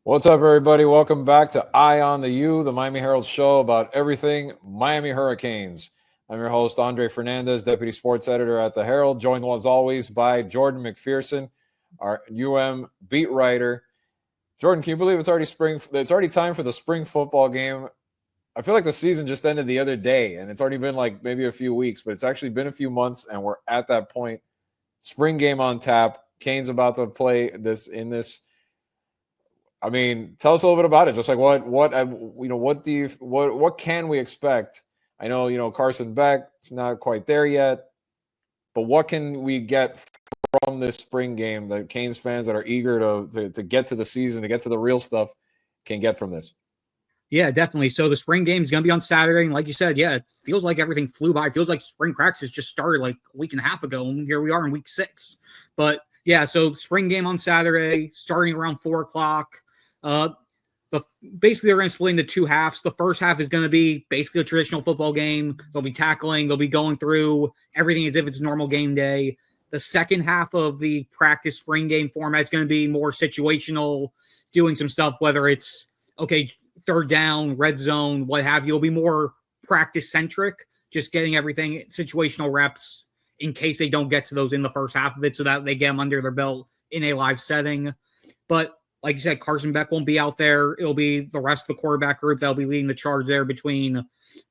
What's up, everybody? Welcome back to Eye on the U, the Miami Herald show about everything Miami Hurricanes. I'm your host, Andre Fernandez, Deputy Sports Editor at the Herald, joined as always by Jordan McPherson, our beat writer. Jordan, can you believe it's already spring? It's already time for the spring football game. I feel like the season just ended the other day, and it's already been like maybe a few weeks, but it's actually been a few months, and we're at that point. Spring game on tap. Canes about to play this. I mean, tell us a little bit about it. Just like what can we expect? I know, Carson Beck is not quite there yet, but what can we get from this spring game that Canes fans that are eager to get to the season, to get to the real stuff, can get from this? Yeah, definitely. So the spring game is going to be on Saturday. And like you said, yeah, it feels like everything flew by. It feels like spring practice just started like a week and a half ago. And here we are in week 6. But yeah, so spring game on Saturday, starting around 4 o'clock. Basically, they're going to split into 2 halves. The first half is going to be basically a traditional football game. They'll be tackling. They'll be going through everything as if it's normal game day. The second half of the practice spring game format is going to be more situational, doing some stuff, whether it's, okay, third down, red zone, what have you. It'll be more practice-centric, just getting everything situational reps in case they don't get to those in the first half of it so that they get them under their belt in a live setting. But like you said, Carson Beck won't be out there. It'll be the rest of the quarterback group that'll be leading the charge there between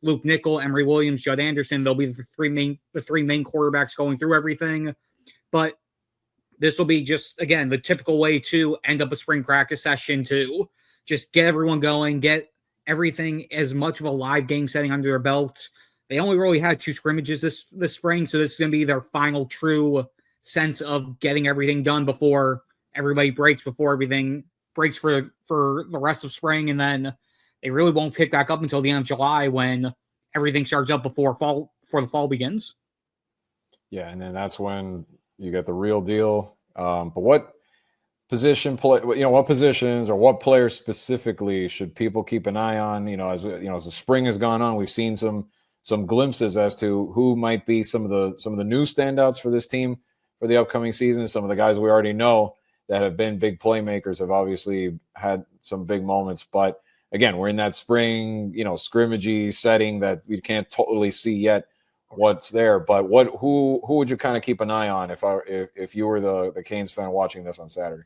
Luke Nickel, Emory Williams, Judd Anderson. They'll be the three main quarterbacks going through everything. But this will be just, again, the typical way to end up a spring practice session to just get everyone going, get everything as much of a live game setting under their belt. They only really had 2 scrimmages this spring, so this is going to be their final true sense of getting everything done before everybody breaks, before everything breaks for the rest of spring, and then they really won't pick back up until the end of July when everything starts up before the fall begins. Yeah, and then that's when you get the real deal. But what positions or what players specifically should people keep an eye on? As the spring has gone on, we've seen some glimpses as to who might be some of the new standouts for this team for the upcoming season. Some of the guys we already know that have been big playmakers have obviously had some big moments. But again, we're in that spring, scrimmagey setting that we can't totally see yet what's there. But who would you kind of keep an eye on if you were the Canes fan watching this on Saturday?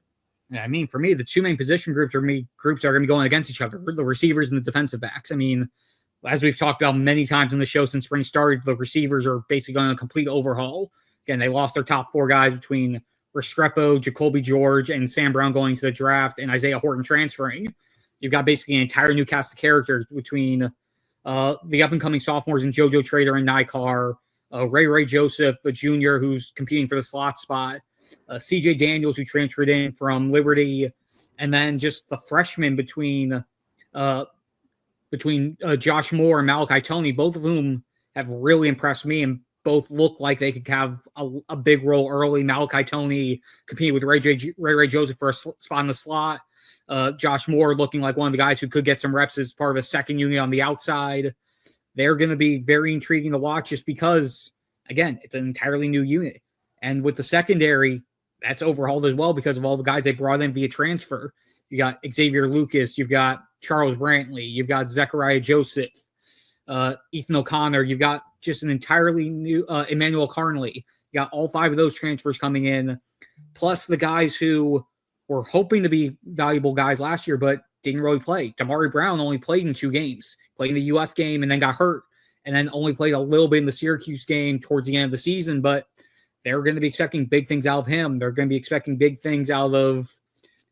Yeah, I mean, for me, the 2 main position groups are going to be going against each other, the receivers and the defensive backs. I mean, as we've talked about many times in the show since spring started, the receivers are basically going on a complete overhaul. Again, they lost their top 4 guys between Restrepo, Jacoby George, and Sam Brown going to the draft, and Isaiah Horton transferring. You've got basically an entire new cast of characters between the up-and-coming sophomores in JoJo Trader and Nikar, Ray Joseph, a junior who's competing for the slot spot, CJ Daniels, who transferred in from Liberty, and then just the freshmen between Josh Moore and Malachi Toney, both of whom have really impressed me and both look like they could have a big role early. Malachi Toney competing with Ray Joseph for a spot in the slot. Josh Moore looking like one of the guys who could get some reps as part of a second unit on the outside. They're going to be very intriguing to watch just because, again, it's an entirely new unit. And with the secondary, that's overhauled as well because of all the guys they brought in via transfer. You got Xavier Lucas, you've got Charles Brantley, you've got Zechariah Joseph, Ethan O'Connor, you've got just an entirely new Emmanuel Carnley. You got all 5 of those transfers coming in, plus the guys who were hoping to be valuable guys last year, but didn't really play. Damari Brown only played in 2 games, played in the UF game and then got hurt, and then only played a little bit in the Syracuse game towards the end of the season, but they're going to be expecting big things out of him. They're going to be expecting big things out of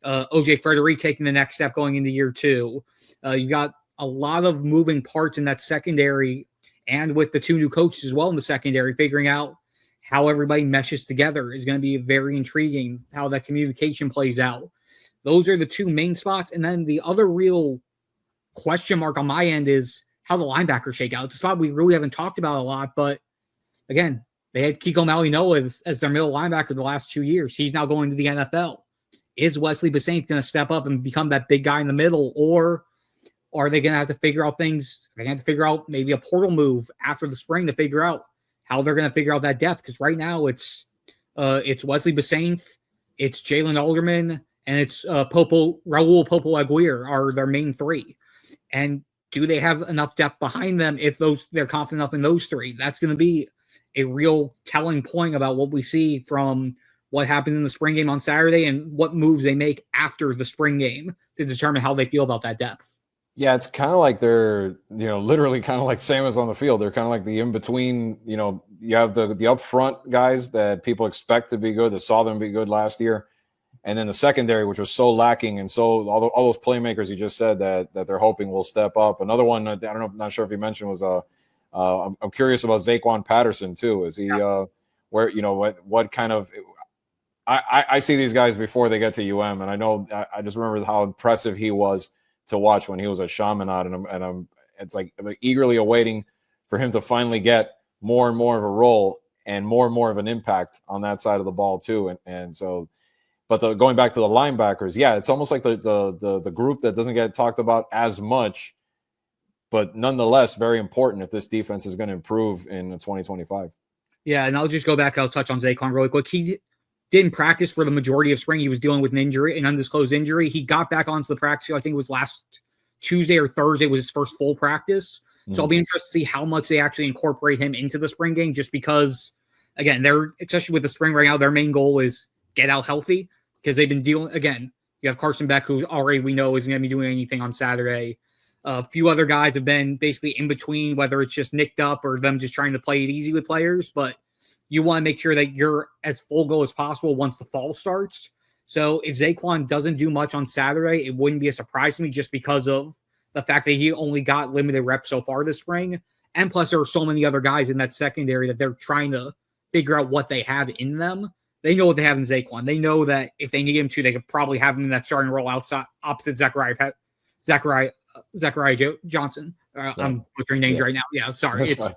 OJ Frederick taking the next step going into year 2. You got a lot of moving parts in that secondary, and with the 2 new coaches as well in the secondary, figuring out how everybody meshes together is going to be very intriguing, how that communication plays out. Those are the 2 main spots. And then the other real question mark on my end is how the linebackers shake out. It's a spot we really haven't talked about a lot, but again, they had Kiko Malinois as their middle linebacker the last 2 years. He's now going to the NFL. Is Wesley Bassint going to step up and become that big guy in the middle, or are they going to have to figure out things? They're going to have to figure out maybe a portal move after the spring to figure out how they're going to figure out that depth. Because right now it's Wesley Bassint, it's Jalen Alderman, and it's Raul Popo Aguirre are their main three. And do they have enough depth behind them if they're confident enough in those three? That's going to be a real telling point about what we see from what happens in the spring game on Saturday and what moves they make after the spring game to determine how they feel about that depth. Yeah, it's kind of like they're, literally kind of like same as on the field. They're kind of like the in-between, you have the upfront guys that people expect to be good, that saw them be good last year. And then the secondary, which was so lacking, and so all those playmakers you just said that they're hoping will step up. Another one, I don't know, I'm not sure if you mentioned, was I'm curious about Zaquan Patterson too. Is he where what kind of I see these guys before they get to UM, and I know I just remember how impressive he was to watch when he was at Chaminade, and I'm eagerly awaiting for him to finally get more and more of a role and more of an impact on that side of the ball too, and so. But going back to the linebackers, yeah, it's almost like the group that doesn't get talked about as much, but nonetheless very important if this defense is going to improve in 2025. Yeah, and I'll just go back. I'll touch on Zaquan really quick. He didn't practice for the majority of spring. He was dealing with an undisclosed injury. He got back onto the practice field. I think it was last Tuesday or Thursday was his first full practice. So I'll be interested to see how much they actually incorporate him into the spring game, just because, again, they're, especially with the spring right now, their main goal is get out healthy. Because they've been dealing, again, you have Carson Beck, who already we know isn't going to be doing anything on Saturday. A few other guys have been basically in between, whether it's just nicked up or them just trying to play it easy with players. But you want to make sure that you're as full go as possible once the fall starts. So if Zaquan doesn't do much on Saturday, it wouldn't be a surprise to me, just because of the fact that he only got limited reps so far this spring. And plus, there are so many other guys in that secondary that they're trying to figure out what they have in them. They know what they have in Zaquan. They know that if they need him to, they could probably have him in that starting role outside opposite Zachariah Johnson. I'm butchering names right now. Yeah, sorry. It's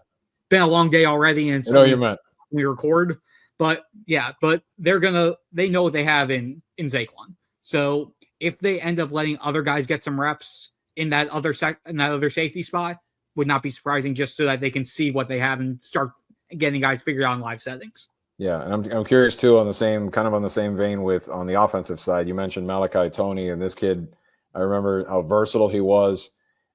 been a long day already, and so we record. But yeah, they know what they have in Zaquan. So if they end up letting other guys get some reps in that other safety spot, would not be surprising, just so that they can see what they have and start getting guys figured out in live settings. Yeah, and I'm curious too, on the same vein with on the offensive side. You mentioned Malachi Toney, and this kid, I remember how versatile he was.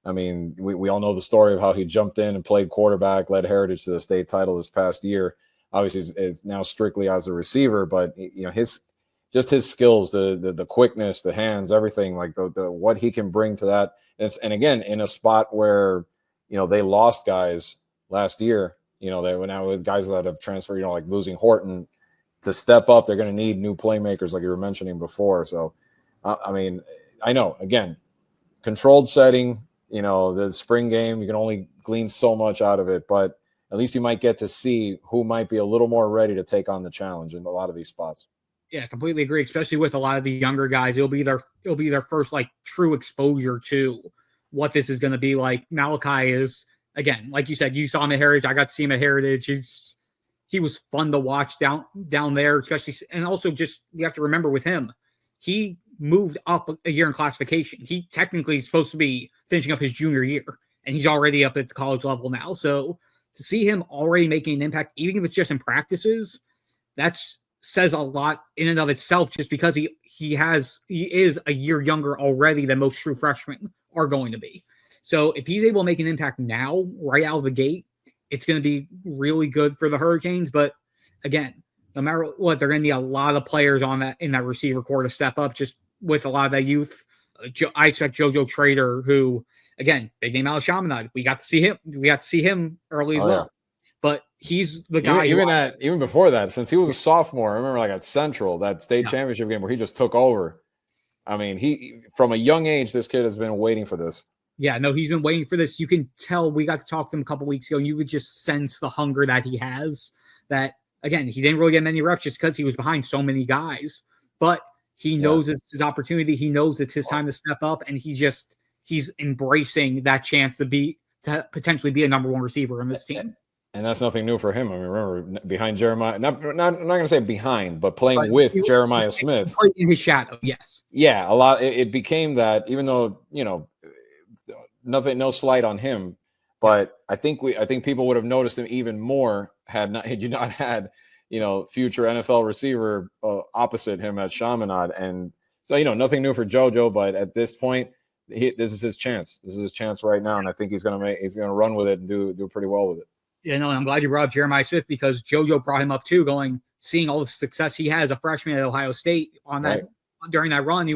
I mean, we all know the story of how he jumped in and played quarterback, led Heritage to the state title this past year. Obviously, it's now strictly as a receiver, but his skills, the quickness, the hands, everything, like the what he can bring to that. And again, in a spot where they lost guys last year. They went out with guys that have transferred, like losing Horton to step up. They're going to need new playmakers, like you were mentioning before. So, I mean, I know, again, controlled setting, the spring game, you can only glean so much out of it, but at least you might get to see who might be a little more ready to take on the challenge in a lot of these spots. Yeah, completely agree, especially with a lot of the younger guys. It'll be their first true exposure to what this is going to be like. Malachi is, again, like you said, you saw him at Heritage. I got to see him at Heritage. He was fun to watch down there, especially. And also, just you have to remember with him, he moved up a year in classification. He technically is supposed to be finishing up his junior year, and he's already up at the college level now. So to see him already making an impact, even if it's just in practices, that says a lot in and of itself, just because he is a year younger already than most true freshmen are going to be. So if he's able to make an impact now, right out of the gate, it's going to be really good for the Hurricanes. But again, no matter what, they're going to need a lot of players in that receiver core to step up, just with a lot of that youth. I expect JoJo Trader, who, again, big name out of Chaminade. We got to see him early as well. Yeah. But he's the guy. Even before that, since he was a sophomore, I remember at Central, that state championship game where he just took over. I mean, he from a young age, this kid has been waiting for this. Yeah, no, he's been waiting for this. You can tell. We got to talk to him a couple weeks ago, and you could just sense the hunger that he has. That, again, he didn't really get many reps just because he was behind so many guys. But he knows it's his opportunity. He knows it's his time to step up, and he's embracing that chance to potentially be a number one receiver in this team. And that's nothing new for him. I mean, remember, behind Jeremiah, I'm not going to say behind, but playing with Jeremiah Smith. In his shadow, yes. Yeah, a lot. It became that, even though, no slight on him, but I think people would have noticed him even more had you not had future NFL receiver opposite him at Chaminade, and So, nothing new for JoJo, but at this point, this is his chance. This is his chance right now, and I think he's gonna run with it and do pretty well with it. Yeah, no, and I'm glad you brought up Jeremiah Smith because JoJo brought him up too, seeing all the success he has as a freshman at Ohio State during that run.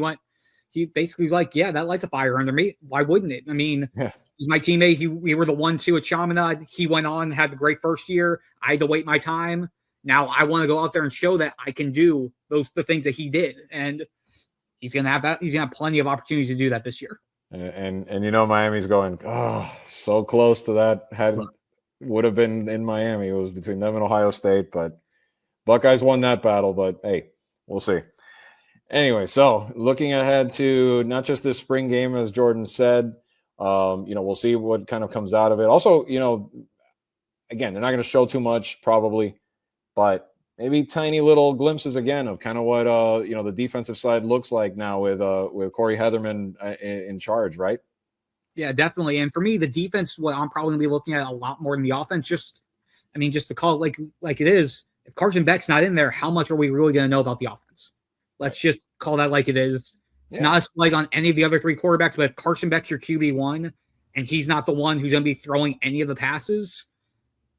He basically was like, yeah, that lights a fire under me. Why wouldn't it? I mean, he's my teammate. We were the 1-2 at Chaminade. He went on, had the great first year. I had to wait my time. Now I want to go out there and show that I can do the things that he did. And he's going to have that. He's going to have plenty of opportunities to do that this year. And Miami's going, so close to that. Would have been in Miami. It was between them and Ohio State, but Buckeyes won that battle. But hey, we'll see. Anyway, so looking ahead to not just this spring game, as Jordan said, we'll see what kind of comes out of it. Also, again, they're not going to show too much probably, but maybe tiny little glimpses again of kind of what the defensive side looks like now with Corey Heatherman in charge, right? Yeah, definitely. And for me, the defense, what I'm probably going to be looking at a lot more than the offense. Just to call it like it is. If Carson Beck's not in there, how much are we really going to know about the offense? Let's just call that like it is. It's not a slight on any of the other three quarterbacks, but if Carson Beck's your QB1 and he's not the one who's going to be throwing any of the passes,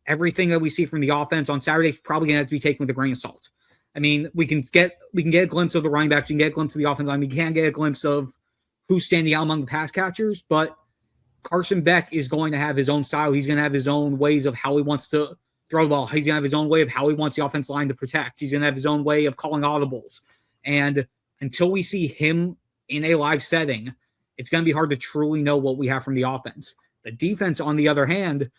everything that we see from the offense on Saturday is probably going to have to be taken with a grain of salt. I mean, we can get a glimpse of the running backs, we can get a glimpse of the offense line, we can get a glimpse of who's standing out among the pass catchers, but Carson Beck is going to have his own style. He's going to have his own ways of how he wants to throw the ball. He's going to have his own way of how he wants the offense line to protect. He's going to have his own way of calling audibles. And until we see him in a live setting, it's going to be hard to truly know what we have from the offense. The defense, on the other hand,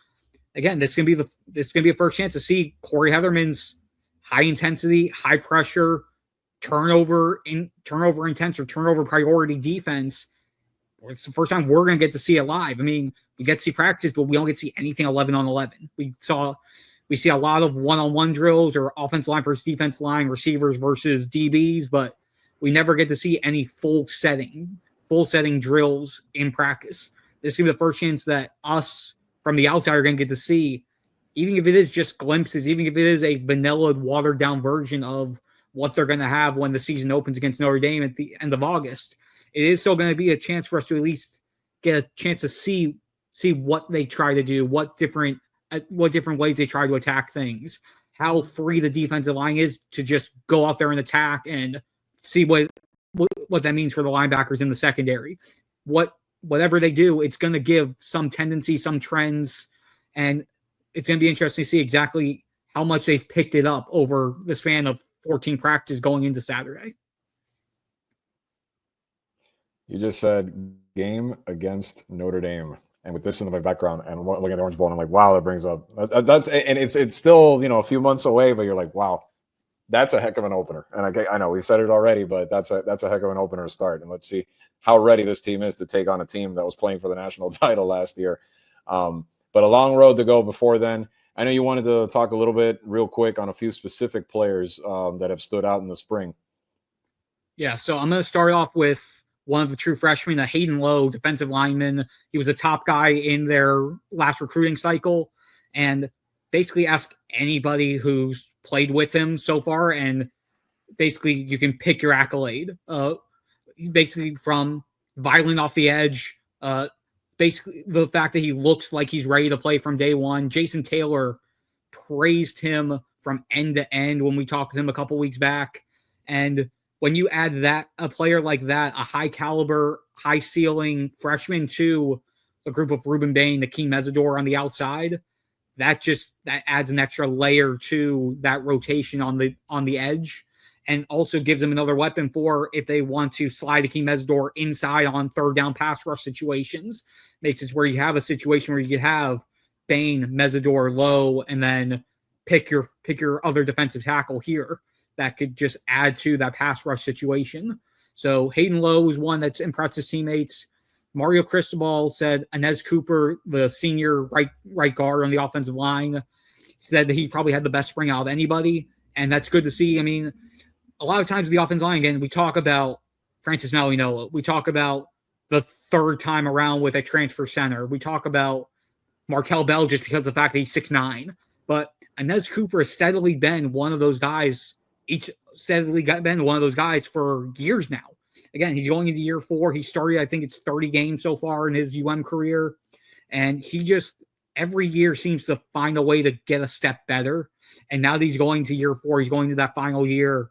again, this is going to be a first chance to see Corey Heatherman's high intensity, high pressure, turnover intense or turnover priority defense. It's the first time we're going to get to see it live. I mean, we get to see practice, but we don't get to see anything 11 on 11. We see a lot of one-on-one drills or offensive line versus defense line, receivers versus DBs, but we never get to see any full setting drills in practice. This is going to be the first chance that us from the outside are going to get to see, even if it is just glimpses, even if it is a vanilla, watered-down version of what they're going to have when the season opens against Notre Dame at the end of August. It is still going to be a chance for us to at least get a chance to see what they try to do, what different ways they try to attack things, how free the defensive line is to just go out there and attack, and see what that means for the linebackers in the secondary. Whatever they do, it's going to give some tendency, some trends, and it's going to be interesting to see exactly how much they've picked it up over the span of 14 practices going into Saturday. You just said game against Notre Dame, and with this in my background and looking at the Orange Bowl, and I'm like, wow, that brings up it's still a few months away, but you're like, wow, that's a heck of an opener. And I know we've said it already, but that's a heck of an opener to start. And let's see how ready this team is to take on a team that was playing for the national title last year. But a long road to go before then. I know you wanted to talk a little bit real quick on a few specific players that have stood out in the spring. Yeah, so I'm going to start off with one of the true freshmen, Hayden Lowe, defensive lineman. He was a top guy in their last recruiting cycle, and basically ask anybody who's played with him so far, and basically you can pick your accolade. Basically from violent off the edge, basically the fact that he looks like he's ready to play from day one. Jason Taylor praised him from end to end when we talked to him a couple weeks back, and when you add a player like that, a high caliber, high ceiling freshman to a group of Ruben Bain, Akeem Mesidor on the outside, that adds an extra layer to that rotation on the edge, and also gives them another weapon for if they want to slide Akeem Mesidor inside on third down pass rush situations. Makes it where you have a situation where you could have Bain, Mesidor, Lowe, and then pick your other defensive tackle here that could just add to that pass rush situation. So Hayden Lowe is one that's impressed his teammates. Mario Cristobal said Inez Cooper, the senior right guard on the offensive line, said that he probably had the best spring out of anybody, and that's good to see. I mean, a lot of times with the offensive line, again, we talk about Francis Malianoa. We talk about the third time around with a transfer center. We talk about Markel Bell just because of the fact that he's 6'9". But Inez Cooper has steadily been one of those guys for years now. again, he's going into year 4. He started, I think it's 30 games so far in his career. And he just every year seems to find a way to get a step better. And now that he's going to year 4, he's going to that final year.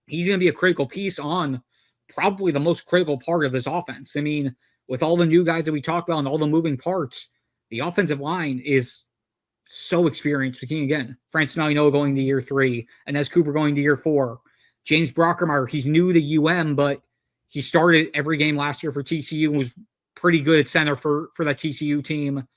He's going to be a critical piece on probably the most critical part of this offense. I mean, with all the new guys that we talked about and all the moving parts, the offensive line is so experienced. Again, Francis Malignolo going to year 3, Inez Cooper going to year 4. James Brockermeyer, he's new to UM, but he started every game last year for TCU and was pretty good at center for that TCU team.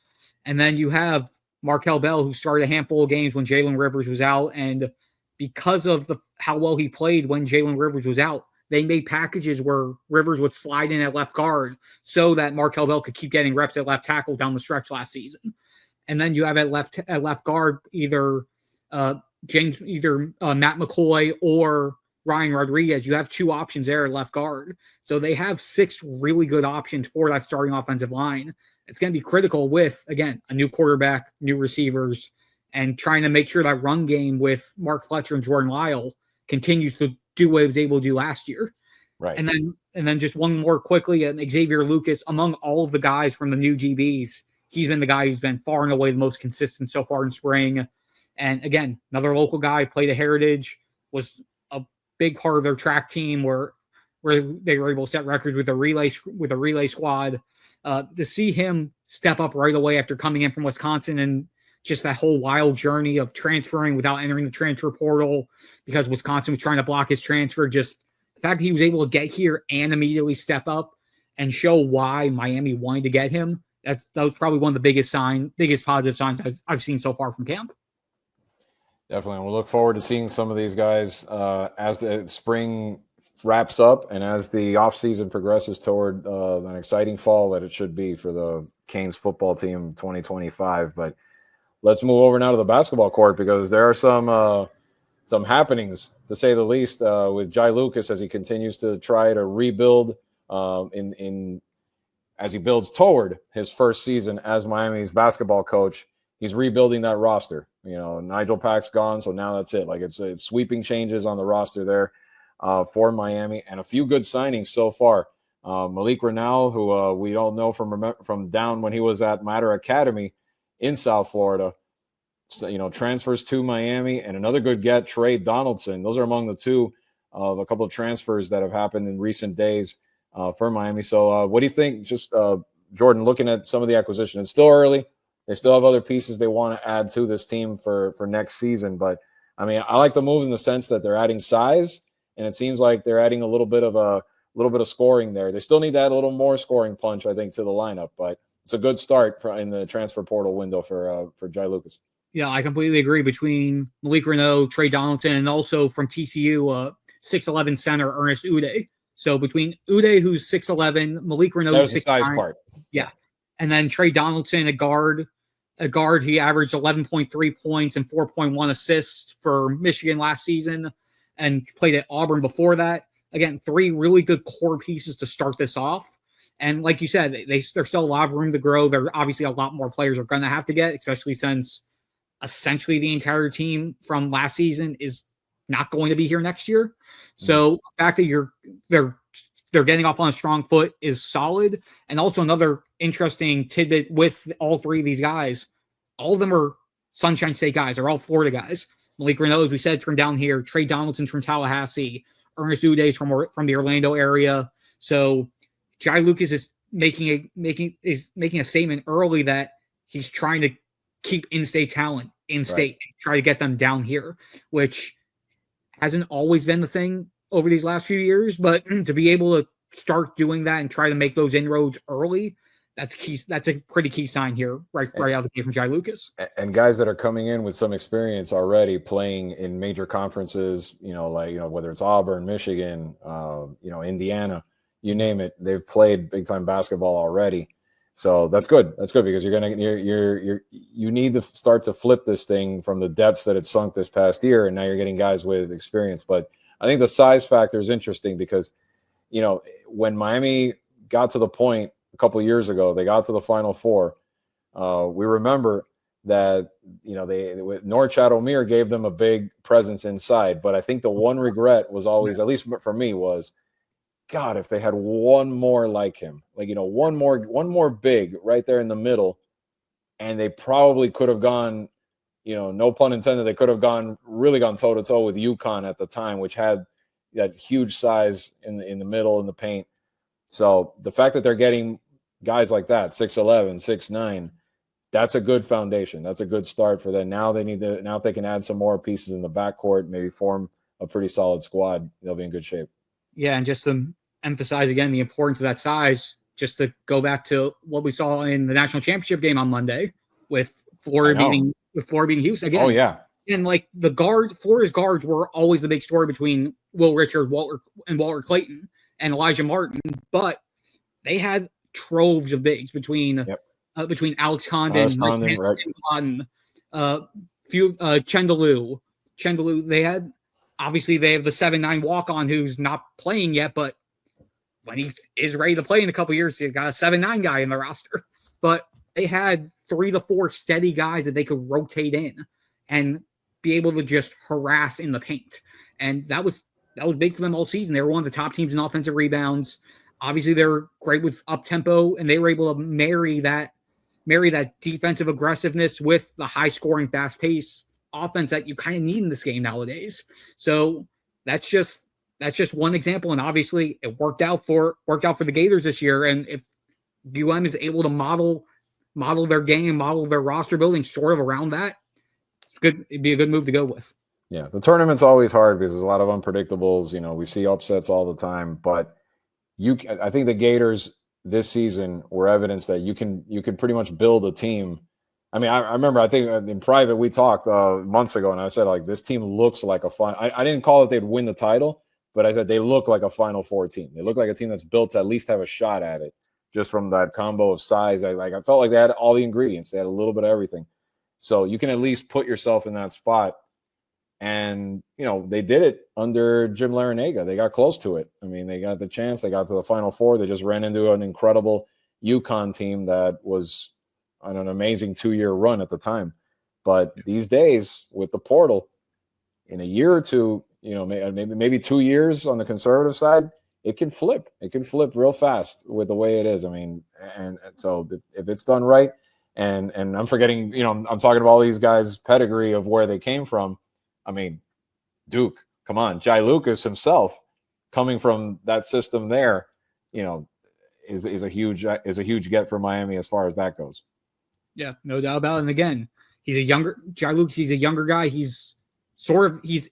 And then you have Markel Bell, who started a handful of games when Jalen Rivers was out. And because of how well he played when Jalen Rivers was out, they made packages where Rivers would slide in at left guard so that Markel Bell could keep getting reps at left tackle down the stretch last season. And then you have at left guard either Matt McCoy or Ryan Rodriguez. You have 2 options there at left guard. So they have 6 really good options for that starting offensive line. It's going to be critical with, again, a new quarterback, new receivers, and trying to make sure that run game with Mark Fletcher and Jordan Lyle continues to do what it was able to do last year. Right. And then just one more quickly, Xavier Lucas, among all of the guys from the new DBs, he's been the guy who's been far and away the most consistent so far in spring. And again, another local guy, played at Heritage, was a big part of their track team where they were able to set records with a relay squad. To see him step up right away after coming in from Wisconsin and just that whole wild journey of transferring without entering the transfer portal because Wisconsin was trying to block his transfer, just the fact that he was able to get here and immediately step up and show why Miami wanted to get him, that was probably one of the biggest positive signs I've seen so far from camp. Definitely. We'll look forward to seeing some of these guys as the spring wraps up and as the offseason progresses toward an exciting fall that it should be for the Canes football team 2025. But let's move over now to the basketball court because there are some happenings, to say the least, with Jai Lucas as he continues to try to rebuild as he builds toward his first season as Miami's basketball coach. He's rebuilding that roster. Nigel Pack's gone, so now that's it. Like it's sweeping changes on the roster there for Miami, and a few good signings so far. Malik Renal, who we all know from down when he was at Mater Academy in South Florida, transfers to Miami, and another good get, Trey Donaldson. Those are among the two of a couple of transfers that have happened in recent days for Miami. So what do you think, just Jordan, looking at some of the acquisition? It's still early. They still have other pieces they want to add to this team for next season. But, I mean, I like the move in the sense that they're adding size, and it seems like they're adding a little bit of scoring there. They still need to add a little more scoring punch, I think, to the lineup. But it's a good start in the transfer portal window for Jai Lucas. Yeah, I completely agree. Between Malik Renault, Trey Donaldson, and also from TCU, 6'11" center Ernest Uday. So between Uday, who's 6'11", Malik Renault, that was the 6'9", size part. Yeah. And then Trey Donaldson, a guard, he averaged 11.3 points and 4.1 assists for Michigan last season and played at Auburn before that. Again, 3 really good core pieces to start this off. And like you said, there's still a lot of room to grow. There obviously a lot more players are going to have to get, especially since essentially the entire team from last season is not going to be here next year. So the fact that they're getting off on a strong foot is solid. And also another interesting tidbit with all 3 of these guys, all of them are Sunshine State guys. They're all Florida guys. Malik Renault, as we said, from down here. Trey Donaldson from Tallahassee. Ernest Uday from the Orlando area. So Jai Lucas is making a statement early that he's trying to keep in-state talent in-state, right, try to get them down here, which hasn't always been the thing over these last few years, but to be able to start doing that and try to make those inroads early, that's key. That's a pretty key sign here, right out of the gate from Jai Lucas. And guys that are coming in with some experience already playing in major conferences, whether it's Auburn, Michigan, Indiana, you name it, they've played big time basketball already. So that's good. That's good because you need to start to flip this thing from the depths that it sunk this past year, and now you're getting guys with experience. But I think the size factor is interesting because, when Miami got to the point a couple of years ago, they got to the Final Four. We remember that Norchad Omier gave them a big presence inside, but I think the one regret was always, at least for me, was God, if they had one more like him, like, one more big right there in the middle, and they probably could have gone, no pun intended, they could have really gone toe to toe with UConn at the time, which had that huge size in the middle in the paint. So the fact that they're getting guys like that, 6'11", 6'9", that's a good foundation. That's a good start for them. Now if they can add some more pieces in the backcourt, maybe form a pretty solid squad, they'll be in good shape. Yeah, and just to emphasize again the importance of that size, just to go back to what we saw in the national championship game on Monday with Florida beating Houston again. Oh yeah. And like Florida's guards were always the big story between Will Richard, Walter Clayton, and Elijah Martin, but they had troves of bigs between Alex Condon, Mike Cotton, Chendalou. They have the 7'9" walk-on who's not playing yet, but when he is ready to play in a couple years, they've got a 7'9" guy in the roster. But they had 3 to 4 steady guys that they could rotate in and be able to just harass in the paint. And that was big for them all season. They were one of the top teams in offensive rebounds. Obviously, they're great with up-tempo, and they were able to marry that defensive aggressiveness with the high-scoring, fast-paced offense that you kind of need in this game nowadays. So that's just one example, and obviously it worked out for the Gators this year. And if UM is able to model their game, model their roster building sort of around that, it'd be a good move to go with. Yeah, the tournament's always hard because there's a lot of unpredictables. We see upsets all the time, but I think the Gators this season were evidence that you can pretty much build a team. I mean, I remember, I think in private we talked months ago, and I said, like, this team looks like I didn't call it they'd win the title, but I said they look like a Final Four team. They look like a team that's built to at least have a shot at it, just from that combo of size. I felt like they had all the ingredients. They had a little bit of everything. So you can at least put yourself in that spot. And, they did it under Jim Larrañaga. They got close to it. I mean, they got the chance. They got to the Final Four. They just ran into an incredible UConn team that was on an amazing 2-year run at the time. But these days, with the portal, in a year or two, maybe 2 years on the conservative side, it can flip. It can flip real fast with the way it is. I mean, and so if it's done right, and I'm forgetting, I'm talking about all these guys' pedigree of where they came from. I mean, Duke, come on, Jai Lucas himself, coming from that system there, is a huge get for Miami as far as that goes. Yeah, no doubt about it. And again, Jai Lucas. He's a younger guy. He's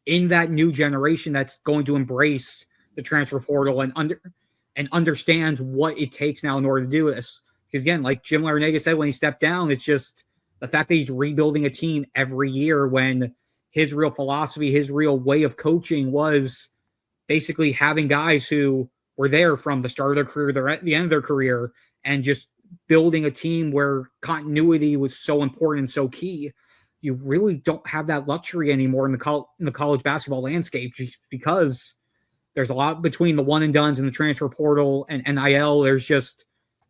in that new generation that's going to embrace the transfer portal and understands what it takes now in order to do this. Because again, like Jim Larrañaga said when he stepped down, it's just the fact that he's rebuilding a team every year when his real philosophy, his real way of coaching was basically having guys who were there from the start of their career, they're at the end of their career, and just building a team where continuity was so important and so key. You really don't have that luxury anymore in the college basketball landscape, because there's a lot between the one and dones and the transfer portal and NIL. There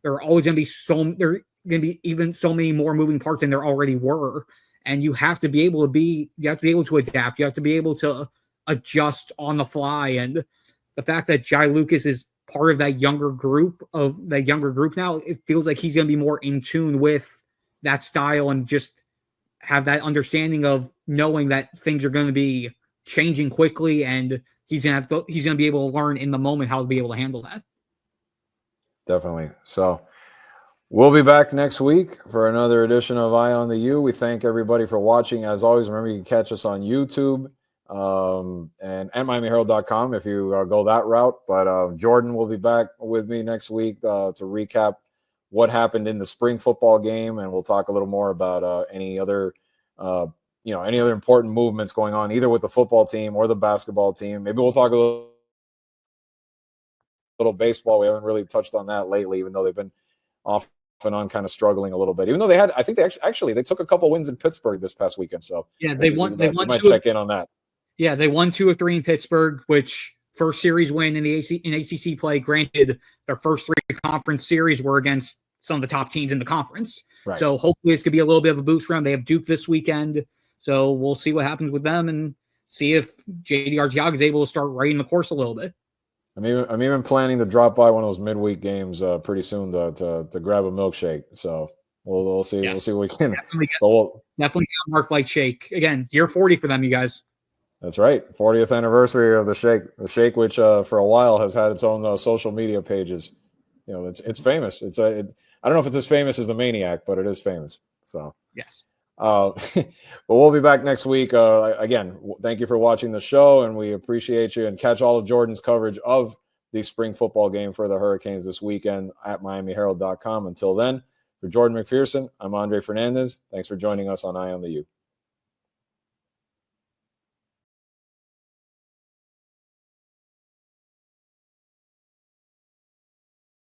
are always going to be even so many more moving parts than there already were. And you have to be able to adapt. You have to be able to adjust on the fly. And the fact that Jai Lucas is part of that younger group now, it feels like he's going to be more in tune with that style and just have that understanding of knowing that things are going to be changing quickly, and he's going to be able to learn in the moment how to be able to handle that. Definitely. So we'll be back next week for another edition of Eye on the U. We thank everybody for watching. As always, remember you can catch us on YouTube and at MiamiHerald.com if you go that route. But Jordan will be back with me next week to recap what happened in the spring football game, and we'll talk a little more about any other important movements going on either with the football team or the basketball team. Maybe we'll talk a little baseball. We haven't really touched on that lately, even though they've been off and on kind of struggling a little bit, even though I think they took a couple wins in Pittsburgh this past weekend. So yeah, they won. They might check in on that. Yeah, they won 2 of 3 in Pittsburgh, which first series win in the ACC play. Granted, their first 3 conference series were against some of the top teams in the conference. Right. So hopefully this could be a little bit of a boost for them. They have Duke this weekend, so we'll see what happens with them and see if JD Arteaga is able to start writing the course a little bit. I'm even planning to drop by one of those midweek games pretty soon to grab a milkshake. So we'll see. Yes. We'll see what we can. Definitely get a Mark Light Shake. Again, year 40 for them, you guys. That's right. 40th anniversary of the shake. The shake, which for a while has had its own social media pages. You know, it's famous. I don't know if it's as famous as the Maniac, but it is famous. So yes. But we'll be back next week. Again, thank you for watching the show, and we appreciate you. And catch all of Jordan's coverage of the spring football game for the Hurricanes this weekend at MiamiHerald.com. Until then, for Jordan McPherson, I'm Andre Fernandez. Thanks for joining us on Eye on the U.